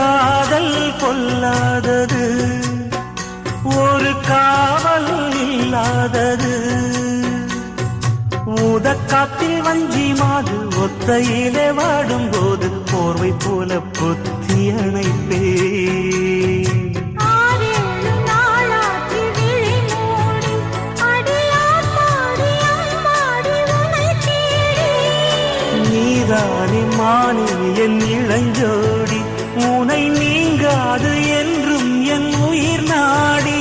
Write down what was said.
காதல் கொல்லாதது, ஒரு காவல் இல்லாதது. ஊதக்காத்தில் வஞ்சி மாது ஒத்தையிலே வாடும்போது போர்வை போல பொத்தி அணைப்பே. நீதானே மானே என் இளஞ்சோடி, உனை நீங்காது என்றும் என் உயிர் நாடி.